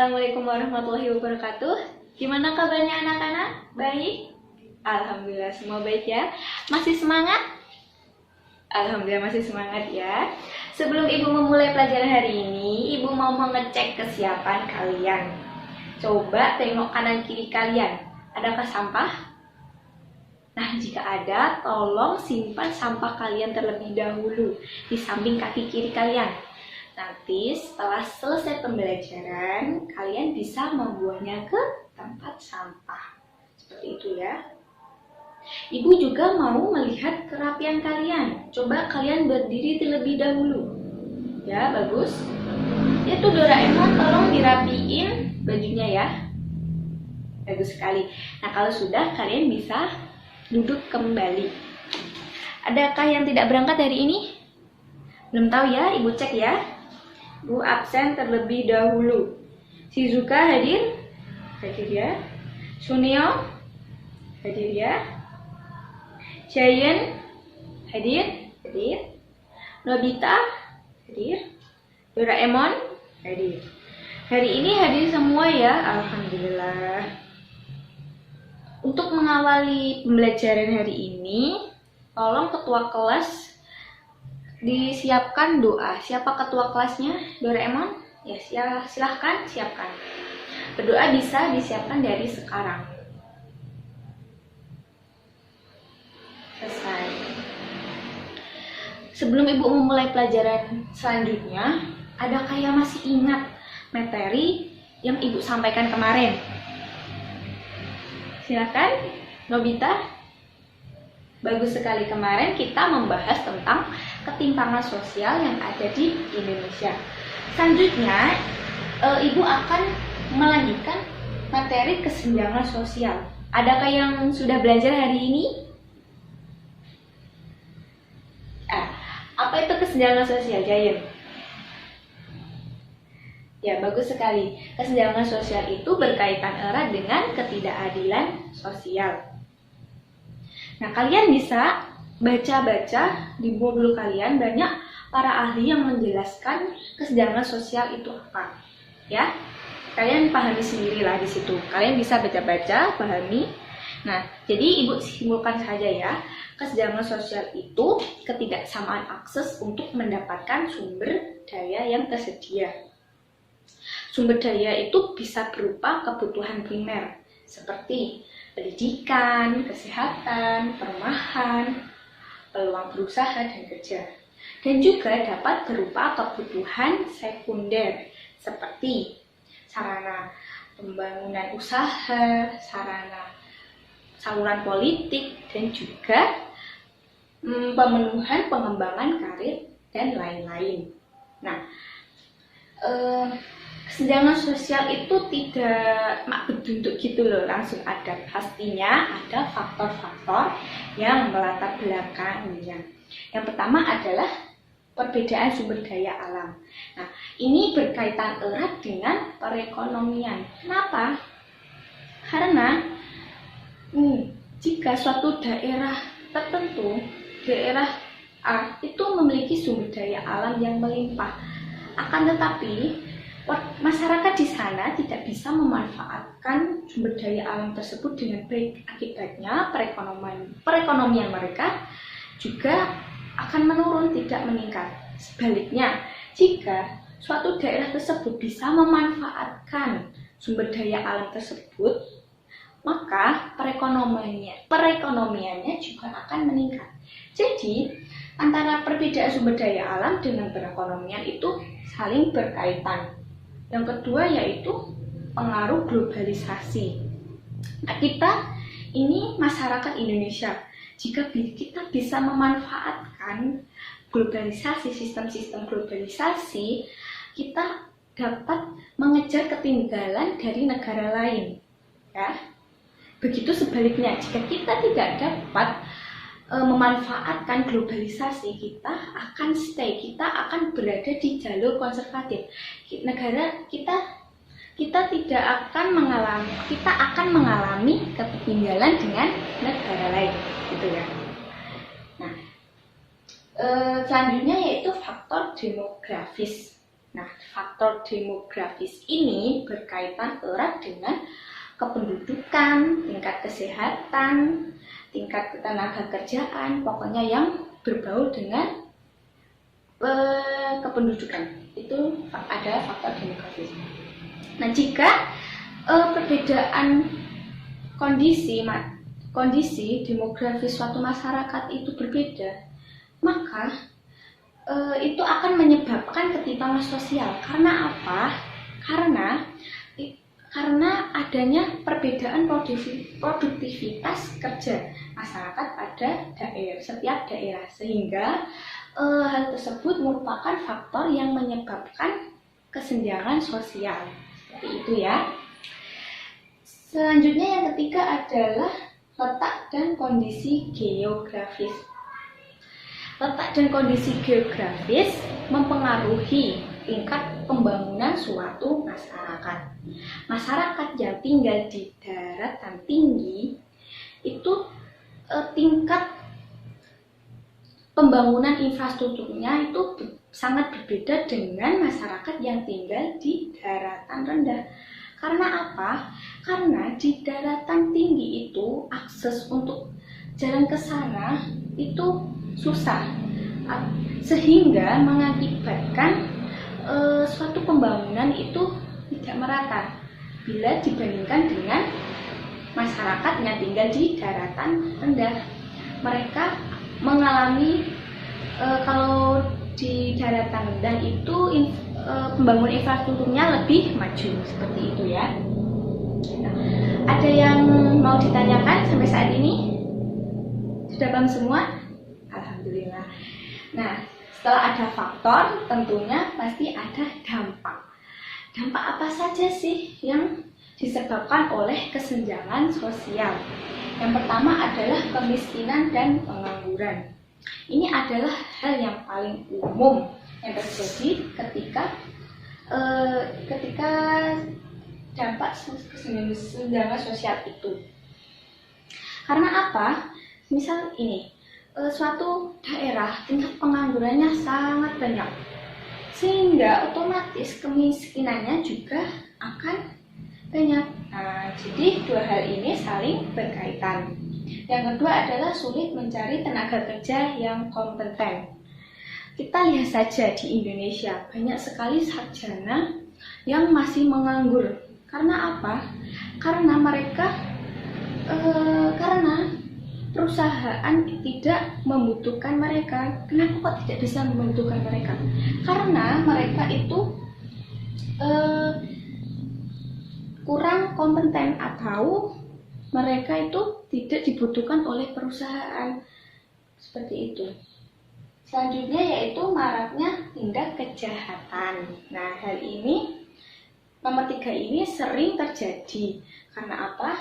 Assalamualaikum warahmatullahi wabarakatuh. Gimana kabarnya anak-anak? Baik? Alhamdulillah semua baik ya. Masih semangat? Alhamdulillah masih semangat ya. Sebelum Ibu memulai pelajaran hari ini, Ibu mau mengecek kesiapan kalian. Coba tengok kanan kiri kalian. Adakah sampah? Nah, jika ada, tolong simpan sampah kalian terlebih dahulu di samping kaki kiri kalian. Nanti setelah selesai pembelajaran, kalian bisa membuangnya ke tempat sampah. Seperti itu ya. Ibu juga mau melihat kerapian kalian. Coba kalian berdiri terlebih dahulu. Ya, bagus. Itu Doraemon, tolong dirapiin bajunya ya. Bagus sekali. Nah, kalau sudah, kalian bisa duduk kembali. Adakah yang tidak berangkat hari ini? Belum tahu ya, Ibu cek ya. Bu absen terlebih dahulu. Shizuka hadir? Hadir ya. Sunio? Hadir ya. Giant? Hadir? Hadir. Nobita? Hadir. Doraemon? Hadir. Hari ini hadir semua ya, alhamdulillah. Untuk mengawali pembelajaran hari ini, tolong ketua kelas disiapkan doa. Siapa ketua kelasnya? Doraemon? Ya, silahkan siapkan. Berdoa bisa disiapkan dari sekarang. Selesai. Sebelum Ibu memulai pelajaran selanjutnya, adakah yang masih ingat materi yang Ibu sampaikan kemarin? Silakan, Nobita. Bagus sekali, kemarin kita membahas tentang ketimpangan sosial yang ada di Indonesia. Selanjutnya, Ibu akan melanjutkan materi kesenjangan sosial. Adakah yang sudah belajar hari ini? Apa itu kesenjangan sosial, Giant? Ya, bagus sekali. Kesenjangan sosial itu berkaitan erat dengan ketidakadilan sosial. Nah, kalian bisa baca-baca di modul kalian, banyak para ahli yang menjelaskan kesenjangan sosial itu apa. Ya, kalian pahami sendirilah di situ. Kalian bisa baca-baca, pahami. Nah, jadi Ibu simpulkan saja ya. Kesenjangan sosial itu ketidaksamaan akses untuk mendapatkan sumber daya yang tersedia. Sumber daya itu bisa berupa kebutuhan primer seperti pendidikan, kesehatan, perumahan, peluang berusaha dan kerja. Dan juga dapat berupa kebutuhan sekunder seperti sarana pembangunan usaha, sarana saluran politik, dan juga pemenuhan pengembangan karir dan lain-lain. Nah, kesenjangan sosial itu tidak mak bedunduk gitu loh, langsung ada. Pastinya ada faktor-faktor yang melatar belakangnya. Yang pertama adalah perbedaan sumber daya alam. Nah, ini berkaitan erat dengan perekonomian. Kenapa? Karena jika suatu daerah tertentu, daerah A itu memiliki sumber daya alam yang melimpah, akan tetapi masyarakat di sana tidak bisa memanfaatkan sumber daya alam tersebut dengan baik. Akibatnya perekonomian mereka juga akan menurun, tidak meningkat. Sebaliknya, jika suatu daerah tersebut bisa memanfaatkan sumber daya alam tersebut, maka perekonomiannya juga akan meningkat. Jadi, antara perbedaan sumber daya alam dengan perekonomian itu saling berkaitan. Yang kedua yaitu pengaruh globalisasi. Nah, kita ini masyarakat Indonesia, jika kita bisa memanfaatkan globalisasi, sistem-sistem globalisasi, kita dapat mengejar ketinggalan dari negara lain. Ya, begitu sebaliknya, jika kita tidak dapat memanfaatkan globalisasi, kita akan berada di jalur konservatif. Kita akan mengalami ketinggalan dengan negara lain, gitu ya. Nah, selanjutnya yaitu faktor demografis. Nah, faktor demografis ini berkaitan erat dengan kependudukan, tingkat kesehatan, tingkat ketenaga kerjaan, pokoknya yang berbau dengan kependudukan. Itu ada faktor demografis. Nah, jika perbedaan kondisi demografis suatu masyarakat itu berbeda, maka itu akan menyebabkan ketimpangan sosial. Karena apa? Karena adanya perbedaan produktivitas kerja masyarakat pada setiap daerah, sehingga hal tersebut merupakan faktor yang menyebabkan kesenjangan sosial. Seperti itu ya. Selanjutnya yang ketiga adalah letak dan kondisi geografis. Letak dan kondisi geografis mempengaruhi tingkat pembangunan suatu masyarakat. Masyarakat yang tinggal di daratan tinggi itu tingkat pembangunan infrastrukturnya itu sangat berbeda dengan masyarakat yang tinggal di daratan rendah. Karena apa? Karena di daratan tinggi itu akses untuk jalan ke sana itu susah, sehingga mengakibatkan suatu pembangunan itu tidak merata bila dibandingkan dengan masyarakat yang tinggal di daratan rendah. Mereka mengalami kalau di daratan rendah itu pembangunan infrastrukturnya lebih maju, seperti itu ya. Nah, ada yang mau ditanyakan sampai saat ini? Sudah paham semua? Alhamdulillah. Nah, setelah ada faktor, tentunya pasti ada dampak. Dampak apa saja sih yang disebabkan oleh kesenjangan sosial? Yang pertama adalah kemiskinan dan pengangguran. Ini adalah hal yang paling umum yang terjadi ketika dampak kesenjangan sosial itu. Karena apa? Misal ini, suatu daerah tingkat penganggurannya sangat banyak, sehingga otomatis kemiskinannya juga akan banyak. Nah, jadi dua hal ini saling berkaitan. Yang kedua adalah sulit mencari tenaga kerja yang kompeten. Kita lihat saja di Indonesia, banyak sekali sarjana yang masih menganggur. Karena apa? Karena perusahaan tidak membutuhkan mereka. Kenapa kok tidak bisa membutuhkan mereka? Karena mereka itu kurang kompeten atau mereka itu tidak dibutuhkan oleh perusahaan. Seperti itu. Selanjutnya yaitu maraknya tindak kejahatan. Nah, hal ini nomor 3 ini sering terjadi. Karena apa?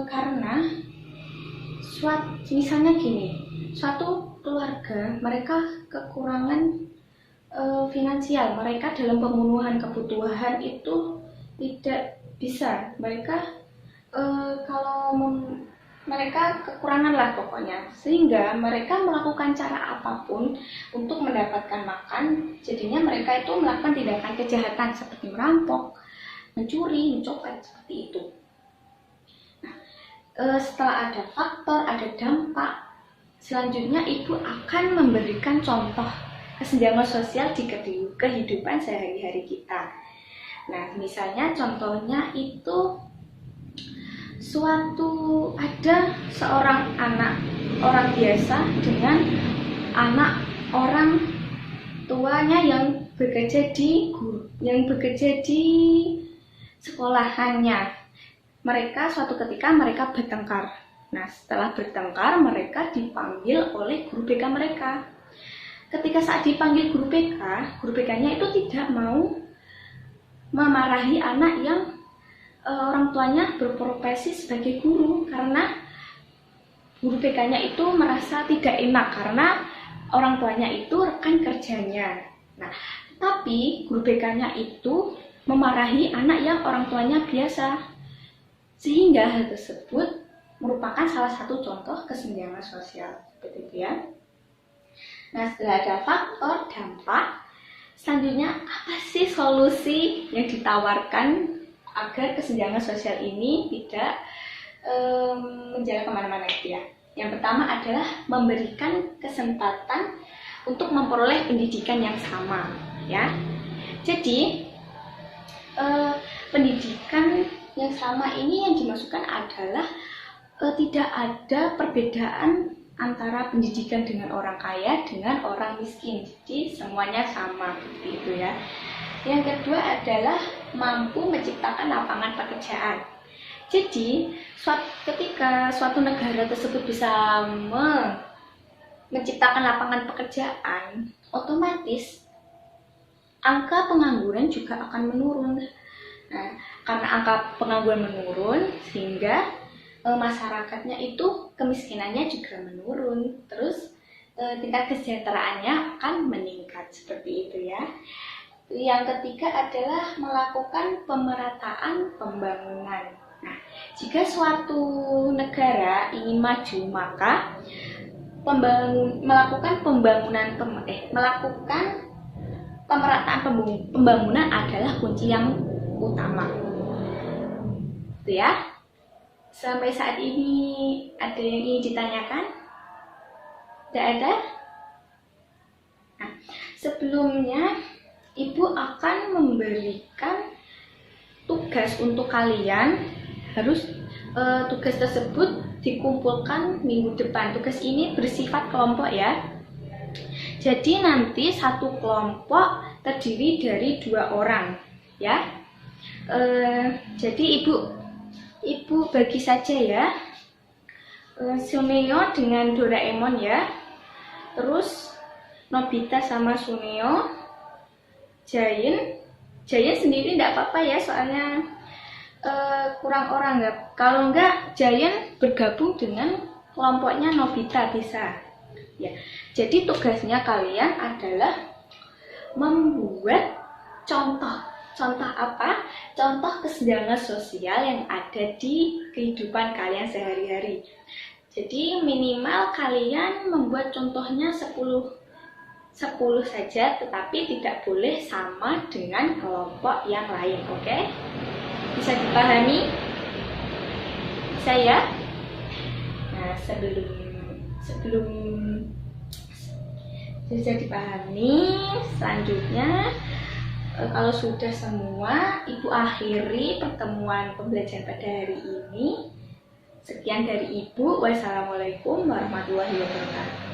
Karena misalnya gini, suatu keluarga mereka kekurangan finansial, mereka dalam pemenuhan kebutuhan itu tidak bisa. Mereka mereka kekurangan lah pokoknya, sehingga mereka melakukan cara apapun untuk mendapatkan makan. Jadinya mereka itu melakukan tindakan kejahatan seperti merampok, mencuri, mencopet, seperti itu. Nah, setelah ada faktor, ada dampak, selanjutnya itu akan memberikan contoh kesenjangan sosial di kehidupan sehari-hari kita. Nah, misalnya contohnya itu ada seorang anak orang biasa dengan anak orang tuanya yang bekerja di sekolahannya. Suatu ketika mereka bertengkar. Nah, setelah bertengkar mereka dipanggil oleh guru BK mereka. Ketika saat dipanggil guru BK-nya itu tidak mau memarahi anak yang orang tuanya berprofesi sebagai guru, karena guru BK-nya itu merasa tidak enak karena orang tuanya itu rekan kerjanya. Nah, tapi guru BK-nya itu memarahi anak yang orang tuanya biasa, sehingga hal tersebut merupakan salah satu contoh kesenjangan sosial, seperti itu ya. Nah, setelah ada faktor dampak, selanjutnya apa sih solusi yang ditawarkan agar kesenjangan sosial ini tidak menjalar kemana-mana gitu ya. Yang pertama adalah memberikan kesempatan untuk memperoleh pendidikan yang sama ya. Jadi pendidikan yang sama ini yang dimaksudkan adalah tidak ada perbedaan antara pendidikan dengan orang kaya dengan orang miskin. Jadi semuanya sama gitu ya. Yang kedua adalah mampu menciptakan lapangan pekerjaan. Jadi ketika suatu negara tersebut bisa menciptakan lapangan pekerjaan, otomatis angka pengangguran juga akan menurun. Nah, karena angka pengangguran menurun, sehingga masyarakatnya itu kemiskinannya juga menurun, terus tingkat kesejahteraannya akan meningkat seperti itu ya. Yang ketiga adalah melakukan pemerataan pembangunan. Nah, jika suatu negara ingin maju, maka melakukan pemerataan pembangunan adalah kunci yang utama. Itu ya. Sampai saat ini ada yang ingin ditanyakan? Tidak ada? Nah, sebelumnya Ibu akan memberikan tugas untuk kalian. Tugas tersebut dikumpulkan minggu depan. Tugas ini bersifat kelompok ya. Jadi nanti satu kelompok terdiri dari 2 orang ya. Jadi Ibu bagi saja ya, Suneo dengan Doraemon ya, terus Nobita sama Suneo, Giant sendiri tidak apa-apa ya, soalnya kurang orang ya. Kalau enggak, Giant bergabung dengan kelompoknya Nobita bisa ya. Jadi tugasnya kalian adalah membuat contoh apa? Contoh kesenjangan sosial yang ada di kehidupan kalian sehari-hari. Jadi minimal kalian membuat contohnya 10 saja, tetapi tidak boleh sama dengan kelompok yang lain, oke? Bisa dipahami? Bisa ya? Nah, sebelum bisa dipahami, selanjutnya kalau sudah semua, Ibu akhiri pertemuan pembelajaran pada hari ini. Sekian dari Ibu. Wassalamualaikum warahmatullahi wabarakatuh.